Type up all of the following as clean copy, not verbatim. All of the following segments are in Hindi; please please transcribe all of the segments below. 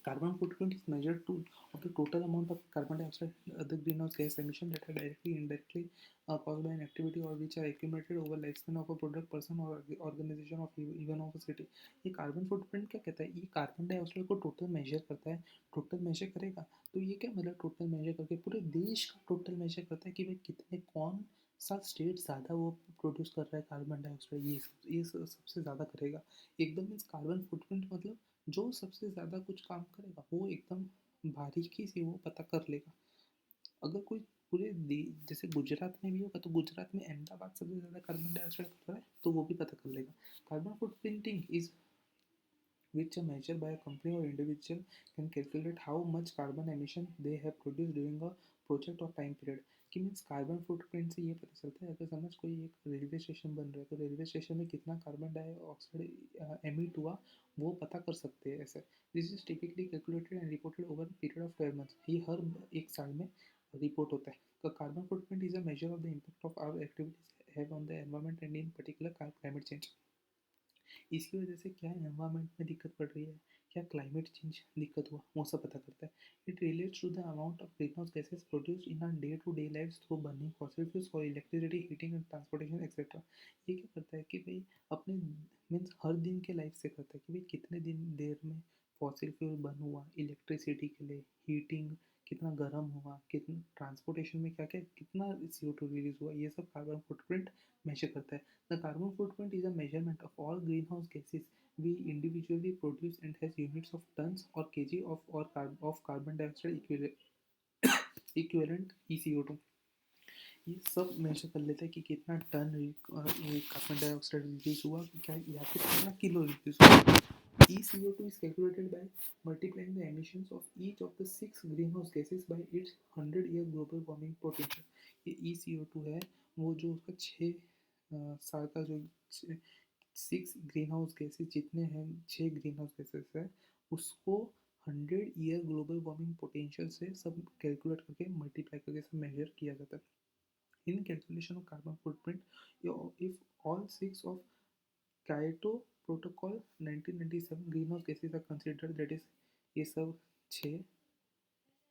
Carbon footprint is measured to of the total amount of carbon dioxide, the greenhouse gas emission that are directly, indirectly caused by an activity or which are accumulated over lifespan of a product, person or organization of even of a city. ये कार्बन फुटप्रिंट क्या कहता है? ये कार्बन डाइऑक्साइड को टोटल मेजर करता है। टोटल मेजर करेगा तो ये क्या मतलब टोटल मेजर करके पूरे देश का टोटल मेजर करता है कि भाई कितने कौन सा स्टेट ज़्यादा वो प्रोड्यूस कर रहा है कार्बन डाइऑक्साइड, ये सबसे ज़्यादा करेगा एकदम। मीन्स कार्बन फुटप्रिंट मतलब जो सबसे ज़्यादा कुछ काम करेगा वो एकदम बारीकी से वो पता कर लेगा। अगर कोई पूरे जैसे गुजरात में भी होगा तो गुजरात में अहमदाबाद सबसे ज़्यादा कार्बन डाइऑक्साइड कर रहा है तो वो भी पता कर लेगा। Carbon footprinting is which a measure by a company or individual can calculate how much carbon emission they have produced during a project or time period। कि मीन्स कार्बन फुटप्रिंट से ये पता चलता है, अगर समझ कोई एक रेलवे स्टेशन बन रहा है तो रेलवे स्टेशन में कितना कार्बन डाइऑक्साइड एमिट हुआ वो पता कर सकते हैं ऐसे। This is typically calculated and reported over period of 12 months. ये हर एक साल में रिपोर्ट होता है। Carbon footprint is a measure of the impact of our activities have on the environment and in particular climate change. इसकी वजह से क्या एनवायरनमेंट में दिक्कत पड़ रही है, क्या क्लाइमेट चेंज दिक्कत हुआ, वो सब पता करता है। It relates to the amount of green house gases produced in our day to day life through burning fossil fuels for electricity, heating and transportation etcetera. ये क्या करता है कि भाई अपने मीन्स हर दिन के लाइफ से करता है कि भाई कितने दिन देर में फॉसिल फ्यूल बर्न हुआ इलेक्ट्रिसिटी के लिए, हीटिंग कितना गर्म हुआ, कितना ट्रांसपोर्टेशन में क्या क्या कितना CO2 रिलीज हुआ, ये सब कार्बन फुटप्रिंट मेजर करता है। The carbon footprint is a measurement of all greenhouse gases we individually produce and has units of tons or kg of carbon dioxide equivalent ECO2। ये सब मेजर कर लेता है कि कितना टन कार्बन डाइऑक्साइड रिलीज हुआ क्या या फिर कितना किलो रिलीज हुआ। ECO2 is calculated by multiplying the emissions of each of the 6 greenhouse gases by its 100-year global warming potential। ये ECO2 है वो जो उसका 6 साल का जो 6 ग्रीन हाउस गैसेज जितने हैं, 6 ग्रीन हाउस गैसेज है उसको 100 ईयर ग्लोबल वार्मिंग पोटेंशियल से सब कैलकुलेट करके मल्टीप्लाई करके सब मेजर किया जाता है। इन calculation of carbon footprint if all 6 of Kyoto Protocol 1997 greenhouse gases are considered, that is ये सब 6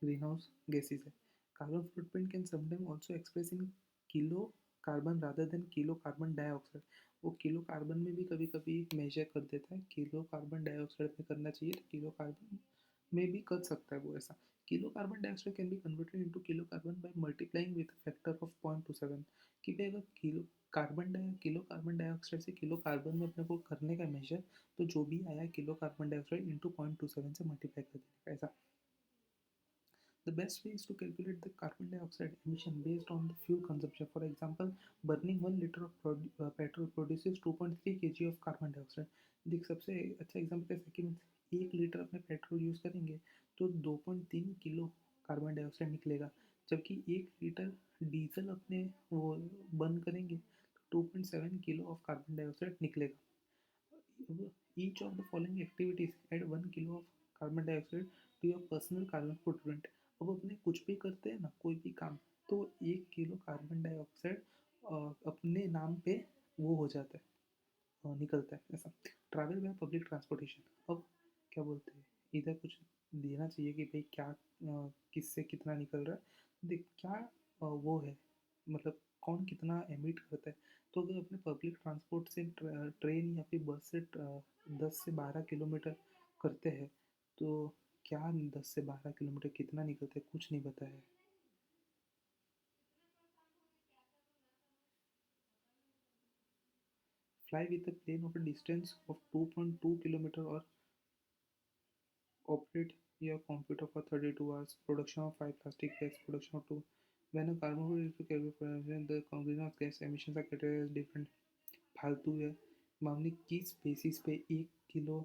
greenhouse gases है। Carbon footprint can sometimes also express in kilo carbon rather than kilo carbon dioxide. वो किलो कार्बन में भी कभी कभी मेजर कर देता है, किलो कार्बन डाइऑक्साइड में करना चाहिए तो किलो कार्बन में भी कर सकता है वो ऐसा। Kilo carbon dioxide can be converted into kilo carbon by multiplying with factor of 0.27। कि भाई अगर किलो कार्बन डाइऑक्साइड से किलो कार्बन में अपने को करने का मेजर तो जो भी आया किलो कार्बन डाइऑक्साइड इंटू 0.27 से मल्टीप्लाई कर देने का ऐसा। The best way is to calculate the carbon dioxide emission based on the fuel consumption. For example, burning 1 liter of petrol produces 2.3 kg of carbon dioxide। देख सबसे अच्छा एग्जाम्पल कैसे कि 1 लीटर अपने पेट्रोल यूज़ करेंगे तो 2.3 किलो कार्बन डाइऑक्साइड निकलेगा, जबकि 1 लीटर डीजल अपने वो बर्न करेंगे तो 2.7 किलो ऑफ कार्बन डाइऑक्साइड निकलेगा। Each of the following activities add 1 kilo of carbon dioxide to your personal carbon footprint। अब अपने कुछ भी करते हैं ना कोई भी काम तो 1 किलो कार्बन डाइऑक्साइड अपने नाम पे वो हो जाता है, निकलता है ऐसा। Travel by public transportation. अब क्या बोलते हैं इधर कुछ देना चाहिए कि भाई क्या किससे कितना निकल रहा है, देख क्या वो है मतलब कौन कितना एमिट करता है। तो अगर अपने पब्लिक ट्रांसपोर्ट से ट्रेन या फिर बस से 10 से 12 किलोमीटर करते हैं तो क्या 10 से 12 किलोमीटर कितना निकलता है कुछ नहीं पता है। Fly with a plane of a distance of 2.2 kilometer or operate your computer for 32 hours। Production of 5 plastic bags, production of 2। When a carbon is to carry the greenhouse gas emissions are categorized as different। फालतू है मामले किस बेसिस पे 1 किलो।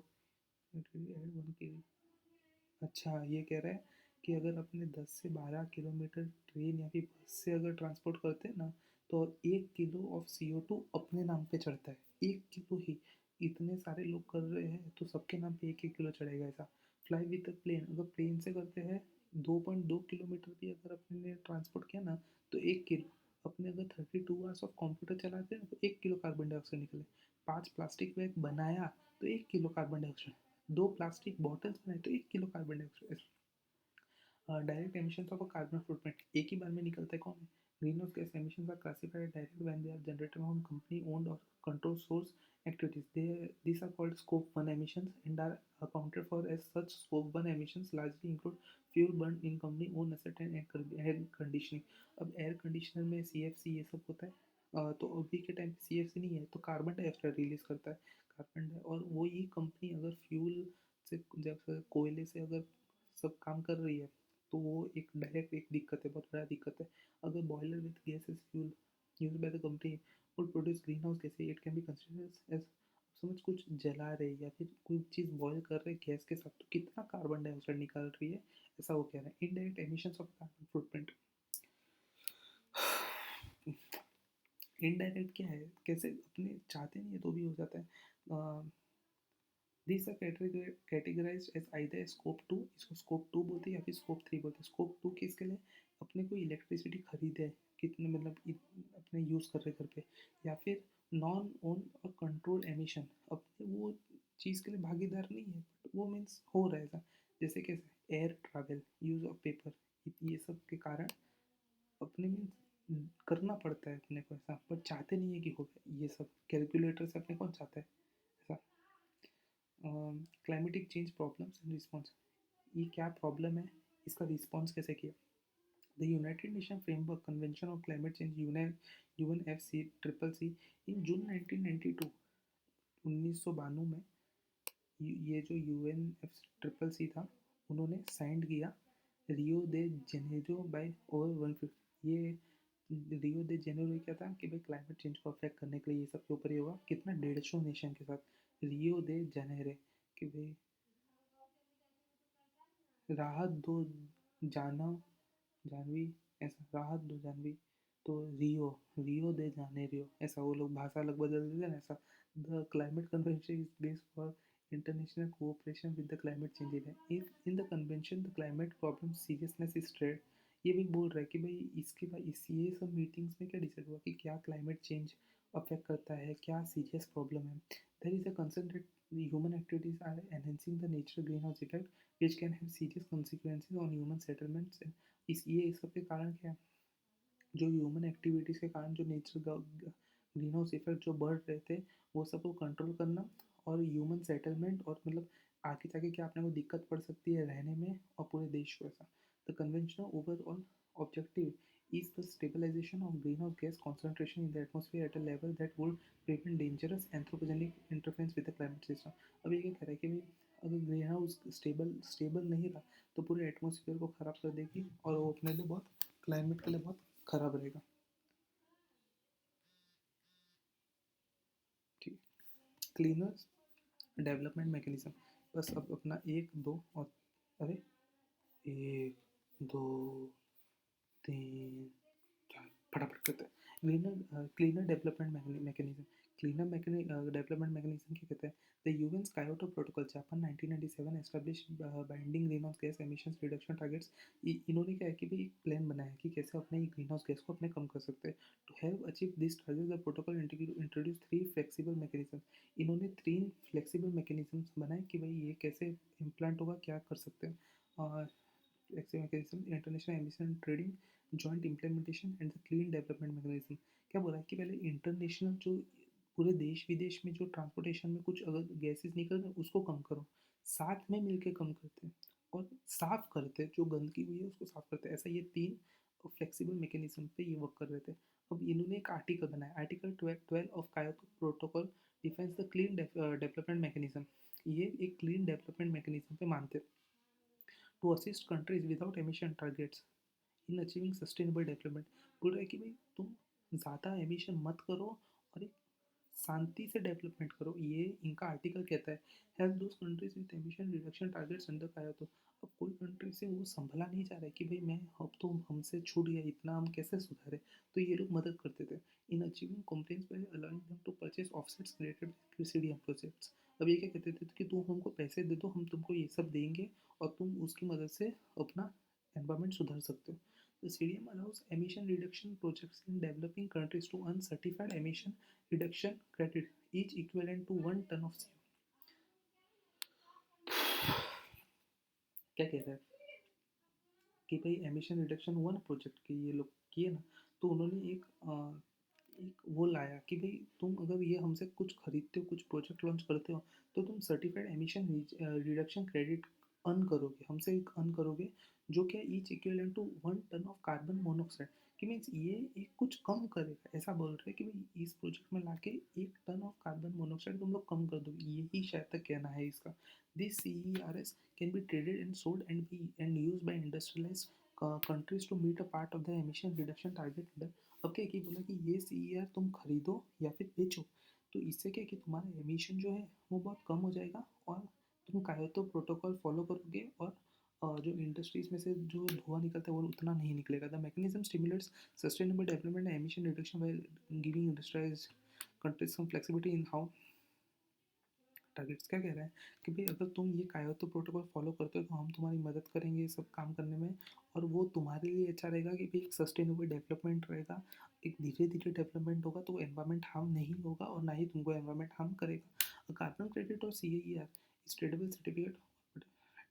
अच्छा ये कह रहा है कि अगर अपने 10 से 12 किलोमीटर ट्रेन या फिर बस से अगर ट्रांसपोर्ट करते हैं ना तो 1 किलो ऑफ CO2 अपने नाम पे चढ़ता है। 1 किलो ही, इतने सारे लोग कर रहे हैं तो सबके नाम पे 1 1 किलो चढ़ेगा ऐसा। फ्लाई विद द प्लेन, अगर प्लेन से करते हैं 2.2 किलोमीटर भी अगर अपने ने ट्रांसपोर्ट किया ना तो 1 किलो। अपने अगर 32 आवर्स ऑफ कंप्यूटर चलाते हैं तो 1 किलो कार्बन डाइऑक्साइड निकले। 5 प्लास्टिक बैग बनाया तो 1 किलो कार्बन डाइऑक्साइड। दो प्लास्टिक बॉटल्स बनाए तो 1 kilo carbon dioxide. Direct emission of a carbon footprint, एक ही बार में निकलता है कौन है? Green house gas emission are classified direct when they are generated from company owned और control source activities. These are called scope 1 emissions and are accounted for as such. Scope 1 emissions largely include fuel burned in company own asset and air conditioning. अब एयर कंडीशनर में CFC ये सब होता है, तो अभी के टाइम पे CFC नहीं है तो कार्बन डाइऑक्साइड रिलीज करता है। कार्बन डाई और वो ही कंपनी अगर फ्यूल से जब कोयले से अगर सब काम कर रही है तो वो एक डायरेक्ट एक दिक्कत है, बहुत बड़ा दिक्कत है। अगर boiler with gases fuel use by the company would produce greenhouse gases, it can be considered as समझ कुछ जला रहे या फिर कोई चीज़ बॉयल कर रहे गैस के साथ तो कितना कार्बन डाइऑक्साइड निकाल रही है, ऐसा वो कह रहे हैं। Indirect emissions of carbon footprint. Indirect क्या है, कैसे अपने चाहते नहीं है तो भी हो जाता है। These are categorized as either scope 2, इसको स्कोप 2 बोलते हैं या फिर स्कोप 3 बोलते हैं। स्कोप 2 किसके लिए? अपने को इलेक्ट्रिसिटी खरीदे कितने मतलब अपने यूज़ कर रहे घर पे, या फिर नॉन ओन और कंट्रोल एमिशन, अपने वो चीज़ के लिए भागीदार नहीं है बट वो मीन्स हो रहा है ऐसा। जैसे कैसे air travel, use of paper, ये सब के कारण अपने मीन्स करना पड़ता है अपने को ऐसा, पर चाहते नहीं है कि हो ये सब। कैलकुलेटर से अपने कौन चाहता है ऐसा। Climatic change problems and response, ये क्या प्रॉब्लम है, इसका रिस्पॉन्स कैसे किया। The United Nation framework convention on climate change UNFC triple C in June 1992, 1992 में ये जो UNFCCC था उन्होंने साइन किया रियो दे जेनेरो बाय ओवर 150। ये रियो दे जेनेरो क्या था कि भाई क्लाइमेट चेंज को अफेक्ट करने के लिए ये सब के ऊपर ही होगा, कितना 150 नेशन के साथ रियो दे जेनेरो कि भाई राहत दो जाना जानवी, ऐसा राहत दो जानवी, तो रियो रियो दे जानेरियो, ऐसा वो लोग भाषा अलग बदल देते हैं ऐसा। The climate convention is based for international cooperation with the climate change event in the convention the climate problem seriousness is trade. ये भी बोल रहा है कि भाई इसके बाद इस ये सब मीटिंग्स में क्या डिसाइड हुआ कि क्या क्लाइमेट चेंज अफेक्ट करता है, क्या सीरियस प्रॉब्लम है। There is a concern that human activities are enhancing the natural green house effect which can have serious consequences on human settlements। इस ये सब के कारण क्या है, जो ह्यूमन एक्टिविटीज़ के कारण जो नेचर ग्रीन हाउस इफेक्ट जो बढ़ रहे थे वो सब को कंट्रोल करना, और ह्यूमन सेटलमेंट और मतलब आगे जाके क्या अपने को दिक्कत पड़ सकती है रहने में और पूरे देश को ऐसा। The conventional overall objective is the stabilization of greenhouse gas concentration in the atmosphere at a level that would prevent dangerous anthropogenic interference with the climate system। अब ये क्या कह रहा है कि भाई अगर ग्रीन हाउस स्टेबल नहीं रहा तो पूरे एटमोसफियर को ख़राब कर देगी और वो अपने लिए बहुत क्लाइमेट के लिए बहुत ख़राब रहेगा। ठीक, क्लीनर डेवलपमेंट मैकेनिज्म। बस अब अपना एक दो और अरे 1 2 3 फटाफट करते हैं। Cleaner development mechanism. Cleaner development mechanism क्या कहते हैं? The UN Kyoto protocol Japan 1997 establish binding green house gas emissions reduction targets. इन्होंने क्या है कि भाई एक प्लान बनाया है कि कैसे अपने ग्रीन हाउस गैस को अपने कम कर सकते हैं। To help achieve this target the protocol introduce 3 flexible mechanism. इन्होंने 3 फ्लेक्सिबल मैकेनिज्म बनाए कि भाई ये कैसे इम्प्लांट होगा, क्या कर सकते हैं। Mechanism international emission trading joint implementation and the clean development mechanism. क्या बोला है कि पहले इंटरनेशनल जो पूरे देश विदेश में जो ट्रांसपोर्टेशन में कुछ अगर गैसेस निकल रहे हैं उसको कम करो, साथ में मिलके कम करते हैं और साफ करते हैं, जो गंदगी हुई है उसको साफ करते हैं। ऐसा ये 3 फ्लेक्सिबल मैकेनिज्म पे ये वर्क कर रहे थे। अब इन्होंने एक आर्टिकल बनाया, article 12 of Kyoto protocol defines the clean development mechanism. ये एक क्लीन डेवलपमेंट मैकेनिज्म पे मानते हैं to assist countries without emission targets in achieving sustainable development. बोल रहा है कि भाई तुम ज़्यादा एमिशन मत करो और एक शांति से डेवलपमेंट करो, ये इनका आर्टिकल कहता है। Help those countries with emission reduction targets under Kyoto. अब कोई कंट्री से वो संभला नहीं जा रहा है कि भाई मैं अब तो हमसे छूट गया इतना, हम कैसे सुधारे, तो ये लोग मदद करते थे in achieving compliance by allowing them to purchase offsets created CDM projects. अब ये क्या कहते थे कि तुम हमको पैसे दे दो, हम तुमको ये सब देंगे और तुम उसकी मदद से अपना एनवायरमेंट सुधार सकते हो। The CDM allows emission reduction projects in developing countries to earn certified emission reduction credit, each equivalent to 1 ton of CO2। क्या कह रहा है कि भाई एमिशन रिडक्शन हुआ ना प्रोजेक्ट के ये लोग किए ना, तो उन्होंने एक वो लाया कि भाई तुम अगर ये हमसे कुछ खरीदते हो, कुछ प्रोजेक्ट लॉन्च करते हो, तो तुम certified emission reduction credit earn करोगे, हमसे एक अर्न करोगे, जो क्या each equivalent to 1 ton of carbon monoxide. कि मीन्स ये एक कुछ कम करेगा, ऐसा बोल रहे हैं कि भाई इस प्रोजेक्ट में लाके 1 टन ऑफ कार्बन मोनोऑक्साइड तुम लोग कम कर दोगे, यही शायद तक कहना है इसका। This CERS can be traded and sold and used by industrialized countries to meet a part of the emission reduction target under। अब क्या कि बोला कि ये CER तुम खरीदो या फिर बेचो, तो इससे क्या कि तुम्हारा एमिशन जो है वो बहुत कम हो जाएगा, और तुम कायोतो प्रोटोकॉल फॉलो करोगे, और जो इंडस्ट्रीज में से जो धुआं निकलता है वो उतना नहीं निकलेगा। The mechanism stimulates sustainable development and emission reduction by giving industrialized countries some flexibility in how targets. क्या कह रहा है कि भाई अगर तुम ये कायोतो प्रोटोकॉल फॉलो करते हो तो हम तुम्हारी मदद करेंगे सब काम करने में, और वो तुम्हारे लिए अच्छा रहेगा कि भाई एक सस्टेनेबल डेवलपमेंट रहेगा, एक धीरे धीरे डेवलपमेंट होगा, तो एनवायरमेंट हार्म नहीं होगा और ना ही तुमको एनवायरमेंट हार्म करेगा। Carbon credit or CAER is tradeable certificate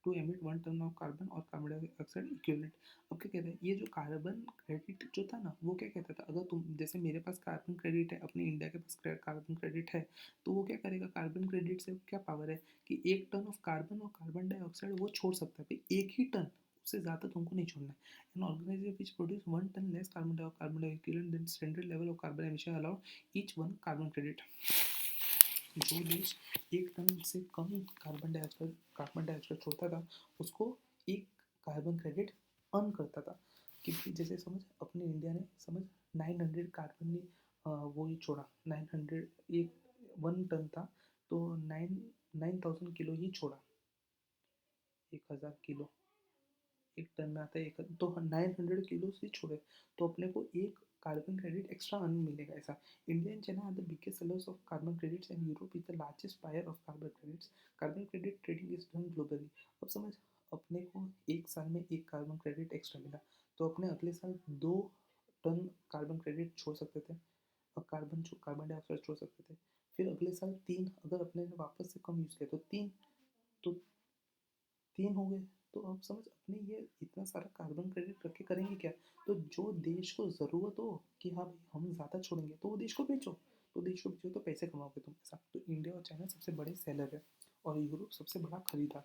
to emit 1 ton of carbon or carbon dioxide equivalent. अब क्या कहता है, ये जो कार्बन क्रेडिट जो था ना, वो क्या कहता था, अगर तुम जैसे मेरे पास कार्बन क्रेडिट है, अपने इंडिया के पास कार्बन क्रेडिट है, तो वो क्या करेगा, कार्बन क्रेडिट से क्या पावर है कि 1 ton of carbon or carbon dioxide वो छोड़ सकता है भाई, एक ही टन, उससे ज़्यादा तुमको नहीं छोड़ना है। An organisation which produce 1 ton less carbon dioxide than standard level of carbon emission allowed each one carbon credit. जो देश 1 टन से कम कार्बन डाइऑक्साइड छोड़ता था, उसको एक कार्बन क्रेडिट अर्न करता था। कि जैसे समझ अपने इंडिया ने समझ 900 कार्बन ने वो ही छोड़ा, 900, एक 1 टन था, तो 9000 किलो ही छोड़ा, 1000 किलो, 1 टन में आता है एक, तो 900 किलो से छोड़े, तो अपने को एक कार्बन क्रेडिट एक्स्ट्रा अर्न मिलेगा ऐसा। India and China are the biggest sellers of carbon credits and Europe is the largest buyer of carbon credits. Carbon credit trading is done globally. अब समझ, अपने को एक साल में एक कार्बन क्रेडिट एक्स्ट्रा मिला, तो अपने अगले साल 2 टन कार्बन क्रेडिट छोड़ सकते थे, और कार्बन डाइऑक्साइड छोड़ सकते थे। फिर अगले साल 3, अगर अपने ने वापस से कम यूज़ किया तो 3, तो 3 हो गए। तो अब समझ, अपने ये इतना सारा कार्बन क्रेडिट रख के करेंगे क्या? तो जो देश को ज़रूरत हो कि हाँ भाई हम ज़्यादा छोड़ेंगे, तो वो देश को बेचो, तो देश को बेचो तो पैसे कमाओगे तुम ऐसा। तो इंडिया और चाइना सबसे बड़े सेलर है, और यूरोप सबसे बड़ा खरीदार।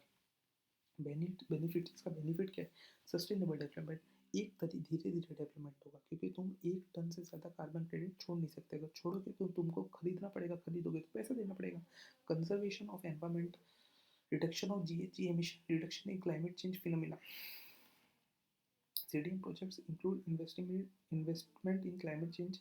बेनिफिट, इसका बेनिफिट क्या है? Sustainable development. एक धीरे धीरे डेवलपमेंट होगा, क्योंकि तुम 1 टन से ज़्यादा कार्बन क्रेडिट छोड़ नहीं सकते, अगर छोड़ोगे तो तुमको खरीदना पड़ेगा, खरीदोगे तो पैसा देना पड़ेगा। Conservation of environment, reduction of GHG emission, reduction in climate change phenomena. CDM projects include investment in climate change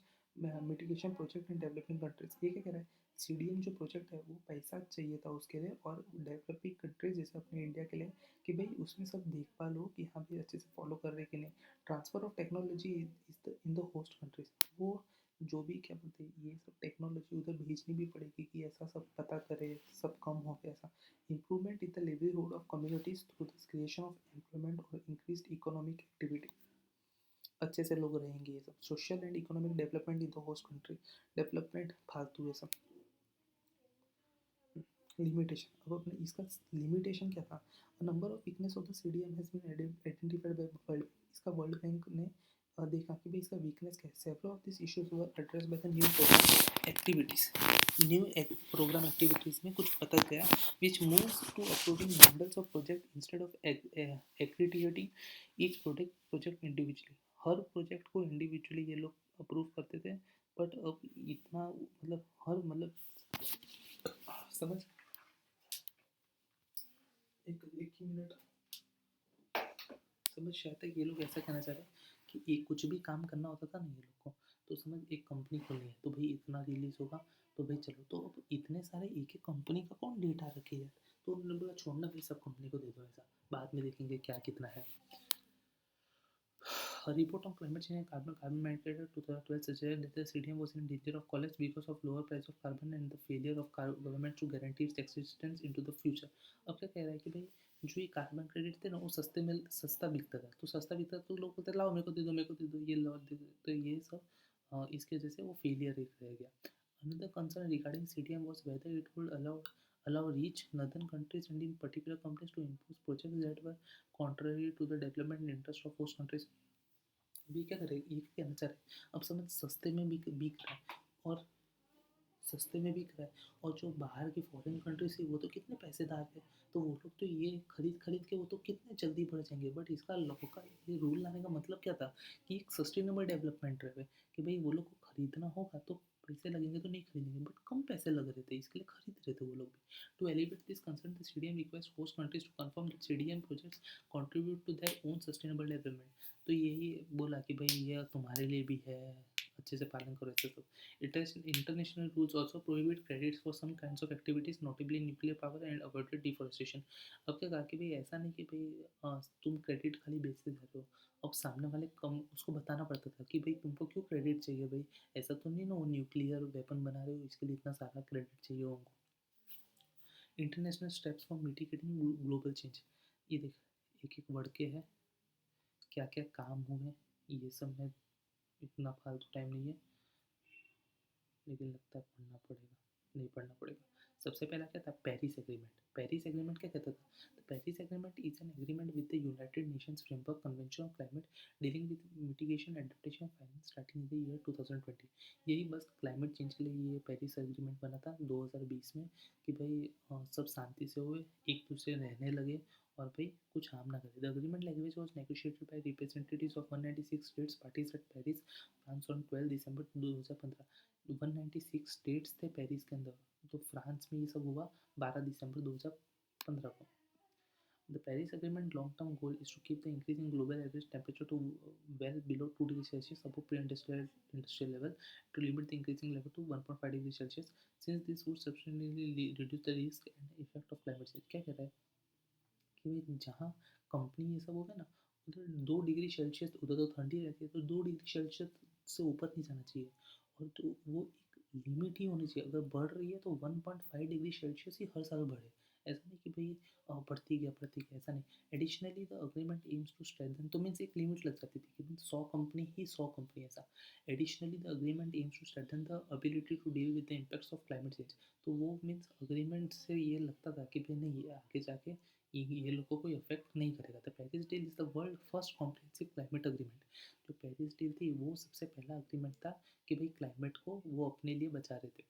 mitigation project in developing countries। ये क्या कह रहा है, CDM जो प्रोजेक्ट है वो पैसा चाहिए था उसके लिए, और डेवलपिंग कंट्रीज जैसे अपने इंडिया के लिए, कि भाई उसमें सब देखभाल हो कि हाँ भाई अच्छे से फॉलो कर रहे कि नहीं। Transfer of technology in the host countries, वो जो भी क्या बोलते हैं, ये सब टेक्नोलॉजी उधर भेजनी भी पड़ेगी कि ऐसा सब पता करे, सब कम हो गया ऐसा। Improvement in the livelihood of communities through the creation of employment or increased economic activity। अच्छे से लोग रहेंगे, ये सब social and economic development in the host country. Development फालतू है सब। लिमिटेशन, अब अपने इसका लिमिटेशन क्या था? Number of weakness of the CDM has been identified by world. इसका वर्ल्ड बैंक ने देखा कि भाई इसका वीकनेस क्या है। Several of this issues were addressed by the new program activities. New program activities में कुछ पता गया, which moves to approving bundles of project instead of accrediting each project individually. हर प्रोजेक्ट को इंडिविजुअली ये लोग अप्रूव करते थे, बट अब इतना मतलब हर मतलब समझ, एक ही मिनट समझ, शायद तक ये लोग ऐसा कहना चाह रहे हैं कि एक कुछ भी काम करना होता था ना ये लोग को, तो समझ एक कंपनी खोली है तो भाई इतना रिलीज होगा, तो भाई चलो, तो अब इतने सारे एक एक कंपनी का कौन डेटा रखे यार, तो उन्होंने बोला छोड़ना भाई सब कंपनी को दे दो ऐसा, बाद में देखेंगे क्या कितना है। A report on climate change and carbon market 2012 suggested that the CDM was in danger of collapse because of lower price of carbon and the failure of government to guarantee its existence into the future। अब क्या कह रहा है कि भाई जो ये कार्बन क्रेडिट थे ना वो सस्ता बिकता था, तो सस्ता बिकता तो लोग बोलते लाओ मेरे को दे दो, मेरे को दे दो, ये लो दे दो, तो ये सब इसकी वजह से वो फेलियर रह गया। Another concern regarding CDM was whether it would allow allow rich northern countries and in particular companies to impose projects that were contrary to the development interest of host countries. अब ये क्या करे, ये क्या कहना चाह रहे हैं, अब समझ सस्ते में बिक रहा है और सस्ते में बिक रहा है, और जो बाहर की फॉरेन कंट्रीज थी वो तो कितने पैसेदार थे, तो वो लोग तो ये खरीद खरीद के वो तो कितने जल्दी बढ़ जाएंगे। बट इसका लोगों का ये रूल लाने का मतलब क्या था कि एक सस्टेनेबल डेवलपमेंट रहे, कि भाई वो लोग को खरीदना होगा तो पैसे लगेंगे तो नहीं खरीदेंगे, बट कम पैसे लग रहे थे इसके लिए खरीद रहे थे वो लोग भी। To elevate this concern the CDM request host countries to confirm that CDM projects contribute to their own sustainable development. तो यही बोला कि भाई ये तुम्हारे लिए भी है, अच्छे से पालन करो ऐसे सब। International rules also prohibit credits for some kinds of activities, notably nuclear power and avoided deforestation. अब क्या कहा कि भाई ऐसा नहीं कि भाई तुम क्रेडिट खाली बेचते जा रहे हो, अब सामने वाले कम उसको बताना पड़ता था कि भाई तुमको क्यों क्रेडिट चाहिए भाई, ऐसा तो नहीं ना वो न्यूक्लियर वेपन बना रहे हो इसके लिए इतना सारा क्रेडिट चाहिए उनको। International steps for mitigating global change, ये देख एक एक वर्ड के है, क्या क्या काम हुए, ये सब में इतना फालतू टाइम नहीं है, लेकिन लगता है पढ़ना पड़ेगा, नहीं पढ़ना पड़ेगा। सबसे पहला क्या था, पेरिस एग्रीमेंट। पेरिस एग्रीमेंट क्या कहता था, तो Paris agreement is an agreement with the United Nations framework convention of climate dealing with mitigation adaptation finance starting in the year 2020। यही बस क्लाइमेट चेंज के लिए ये पेरिस एग्रीमेंट बना था 2020 में, कि भाई सब शांति से हुए, एक दूसरे रहने लगे और भाई कुछ हार्म ना करे। The agreement language was negotiated by representatives of 196 states parties at Paris France on 12 December 2015। 196 states थे पेरिस के अंदर, तो फ्रांस में ये सब हुआ 12 दिसंबर 2015 को। The Paris Agreement long-term goal is to keep the increase in global average temperature to well below 2 degrees Celsius above pre-industrial level, to limit the increasing level to 1.5 degrees Celsius, since this would substantially reduce the risk and effect of climate change। क्या कह रहा है कि भाई जहाँ कंपनी ये सब होगा ना, उधर 2 डिग्री सेल्सियस, उधर तो ठंडी रहती है तो 2 डिग्री सेल्सियस से ऊपर नहीं जाना चाहिए, और तो वो एक लिमिट ही होनी चाहिए। अगर बढ़ रही है तो 1.5 डिग्री सेल्सियस ही हर साल बढ़े, ऐसा नहीं कि भाई बढ़ती गया, ऐसा नहीं। Additionally the agreement aims to strengthen, तो मीन्स एक लिमिट लग जाती थी कि मीन्स 100 कंपनी ही 100 कंपनी ऐसा। Additionally the agreement aims to strengthen the ability to deal with the impacts of climate change. तो वो मीन्स अग्रीमेंट से ये लगता था कि भाई नहीं, आगे जाके ये लोगों को इफेक्ट नहीं करेगा। तो Paris deal is the world first comprehensive climate agreement. जो पेरिस डील थी वो सबसे पहला अग्रीमेंट था कि भाई क्लाइमेट को वो अपने लिए बचा रहे थे।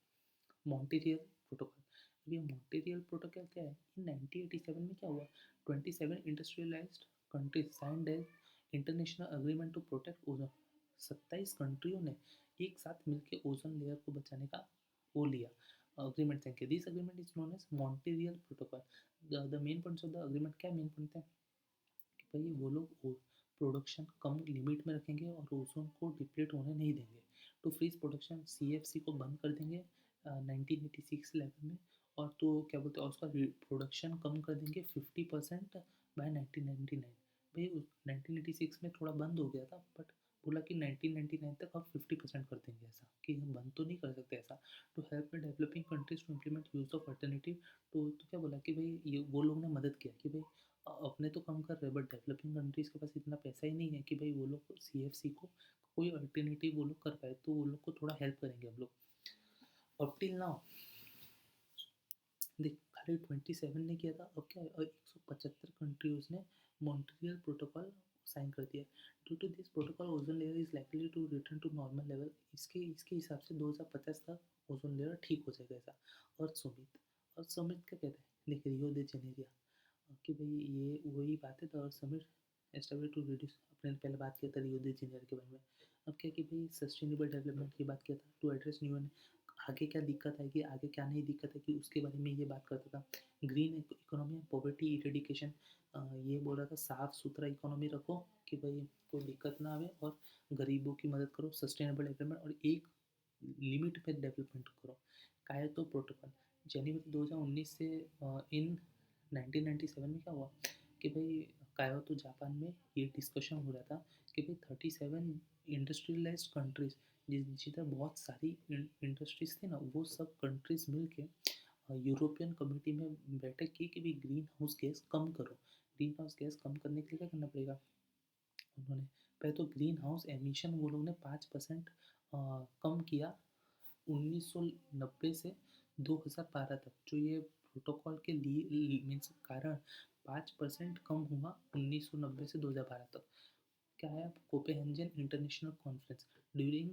मॉन्ट्रियल प्रोटोकॉल, अब ये मॉन्ट्रियल प्रोटोकॉल क्या है, इन 1987 में क्या हुआ, 27 industrialized countries signed as international agreement to protect ozone. 27 कंट्रियों ने एक साथ मिलकर ओजोन लेयर को बचाने का वो लिया, अग्रीमेंट साइन किया। This agreement is known as Montreal protocol. The main points of the agreement, क्या मेन पॉइंट है कि भाई वो लोग प्रोडक्शन कम लिमिट में रखेंगे और ओजोन को डिप्लीट होने नहीं देंगे। टू फ्रीज प्रोडक्शन, सीएफसी को बंद कर देंगे 1986 लेवल में, और तो क्या बोलते हैं उसका प्रोडक्शन कम कर देंगे 50% बाय 1999। भाई 1986 में थोड़ा बंद हो गया था, बट बोला कि 1999 तक हम 50% कर देंगे, ऐसा कि हम बंद तो नहीं कर सकते ऐसा। To help the developing countries to implement use of alternative, तो क्या बोला कि भाई ये वो लोग ने मदद किया कि भाई अपने तो कम कर रहे हैं, बट डेवलपिंग कंट्रीज के पास इतना पैसा ही नहीं है कि भाई वो लोग सीएफसी को कोई अल्टरनेटिव वो लोग कर पाए, तो वो लोग को थोड़ा हेल्प करेंगे हम लोग। अब टिल नाउ देख खाली 27 ने किया था, अब क्या है 175 कंट्रीज ने मॉन्ट्रियल प्रोटोकॉल साइन कर दिया। Due to this protocol ozone layer is likely to return to normal level, इसके इसके हिसाब से 2050 तक ओजोन लेयर ठीक हो जाएगा ऐसा। अर्थ समिट क्या कहता है, देख रियो दे जेनेरिया, कि भाई ये वही बात है, the earth summit establish to reduce, अपने पहले बात किया था रियो दे जेनेरिया के बारे में। अब क्या कि भाई सस्टेनेबल डेवलपमेंट की बात किया था, टू एड्रेस न्यू, आगे क्या दिक्कत आएगी, आगे क्या नहीं दिक्कत है कि उसके बारे में ये बात करता था। ग्रीन इकोनॉमी, पॉवर्टी इरेडिकेशन, ये बोल रहा था साफ सुथरा इकोनॉमी रखो कि भाई कोई दिक्कत ना आवे, और गरीबों की मदद करो, सस्टेनेबल डेवलपमेंट, और एक लिमिट पे डेवलपमेंट करो। कायोतो प्रोटोकॉल, जनवरी 2019 से इन 1997 में क्या हुआ कि भाई कायोतो जापान में ये डिस्कशन हो रहा था कि भाई 37 इंडस्ट्रियलाइज्ड कंट्रीज, जिधर बहुत सारी इंडस्ट्रीज थी ना, वो सब कंट्रीज मिलके यूरोपियन कम्युनिटी में बैठक की कि भाई ग्रीन हाउस गैस कम करो। ग्रीन हाउस गैस कम करने के लिए क्या करना पड़ेगा, उन्होंने पहले तो ग्रीन हाउस एमिशन वो लोग ने 5% कम किया 1990 से 2012 तक। जो ये प्रोटोकॉल के लिए मीन्स कारण 5% कम हुआ 1990 से 2012 तक। क्या है कोपेनहेगन इंटरनेशनल कॉन्फ्रेंस ड्यूरिंग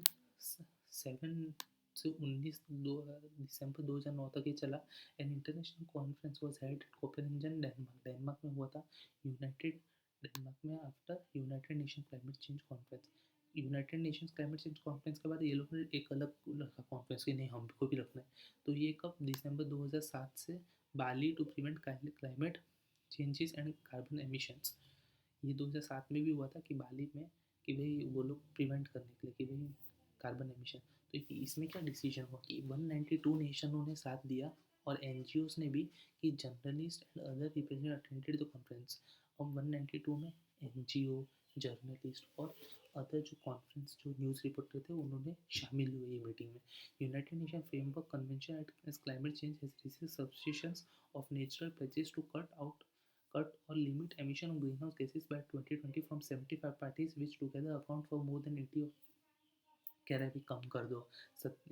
7 से 19 दिसंबर 2009 तक ये चला। An international conference was held at Copenhagen Denmark, Denmark में हुआ था। यूनाइटेड डेनमार्क में after United nation climate change conference. United Nations climate change conference के बाद ये लोग ने एक अलग रखा कॉन्फ्रेंस की, नहीं हमको भी रखना है। तो ये कब दिसंबर 2007 से Bali to prevent climate changes and carbon emissions. ये 2007 में भी हुआ था कि बाली में, कि भाई वो लोग प्रिवेंट करने के लिए कि भाई कार्बन एमिशन। तो इसमें क्या डिसीजन हुआ कि 192 नेशनों ने साथ दिया और एनजीओज ने भी, कि journalist and other representative attended the conference. अब 192 में एनजीओ, जर्नलिस्ट और अदर जो कॉन्फ्रेंस जो न्यूज़ रिपोर्टर थे उन्होंने शामिल हुए ये मीटिंग में। United Nation framework convention at climate change has received subscriptions of natural pledges to cut or limit emission of greenhouse gases by 2020 from 75 parties which together account for more than 80 of। कह रहा है भाई कम कर दो,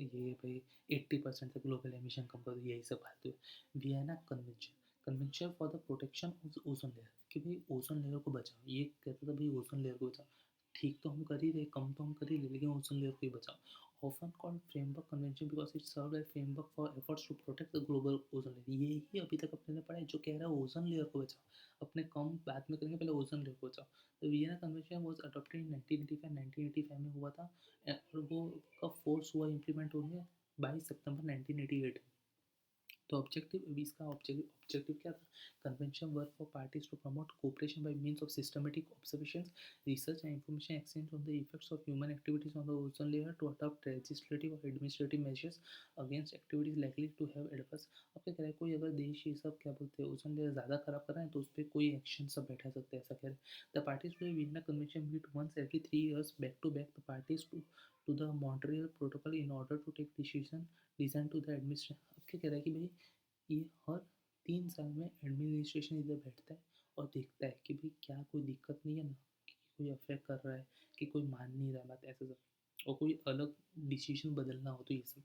ये भाई 80% तक ग्लोबल एमिशन कम कर दो, यही सब फालतू है। Vienna convention, convention for the protection of ozone layer, कि भाई ओजोन लेयर को बचाओ। ये कहता था भाई ओजोन लेयर को बचाओ, ठीक तो हम कर ही रहे, कम तो हम कर ही रहे, लेकिन ओजोन लेयर को ही बचाओ। Often called framework convention because it serve as framework for efforts to protect the global ozone layer. ये ही अभी तक अपने ने पढ़ा है जो कह रहा है ओजोन लेयर को बचाओ, अपने कम बाद में करेंगे, पहले ओजोन लेयर को बचाओ। तो Vienna convention was adopted in 1985 में हुआ था। और वो कब फोर्स हुआ इम्प्लीमेंट होने, 22 सितंबर 1988। तो ऑब्जेक्टिव, अभी इसका ऑब्जेक्टिव क्या था? Convention work for parties to promote cooperation by means of systematic observations, research and information exchange on the effects of human activities on the ozone layer, to adopt legislative और administrative measures against activities likely to have adverse. अब क्या कह रहा है, कोई अगर देश ये सब क्या बोलते हैं ओजोन लेयर ज़्यादा खराब कर रहा है तो उस पर कोई एक्शन सब बैठा सकते हैं, ऐसा कह रहे हैं। The parties to Vienna convention meet once every 3 years back to back. The parties to the Montreal protocol in order to take decision design to the administration. अब क्या कह रहा है कि भाई ये हर 3 साल में एडमिनिस्ट्रेशन इधर बैठता है और देखता है कि भाई क्या कोई दिक्कत नहीं है ना, कि कोई अफेक्ट कर रहा है, कि कोई मान नहीं रहा बात, ऐसा सब, और कोई अलग डिसीजन बदलना हो तो ये सब।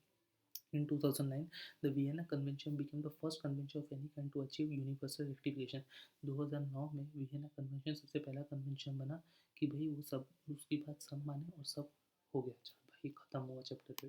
In 2009, the Vienna Convention became the first convention of any kind to achieve universal rectification। 2009 में वियना कन्वेंशन सबसे पहला कन्वेंशन बना कि भाई वो सब उसकी बात सब माने और सब हो गया। चलो भाई खत्म हुआ चैप्टर।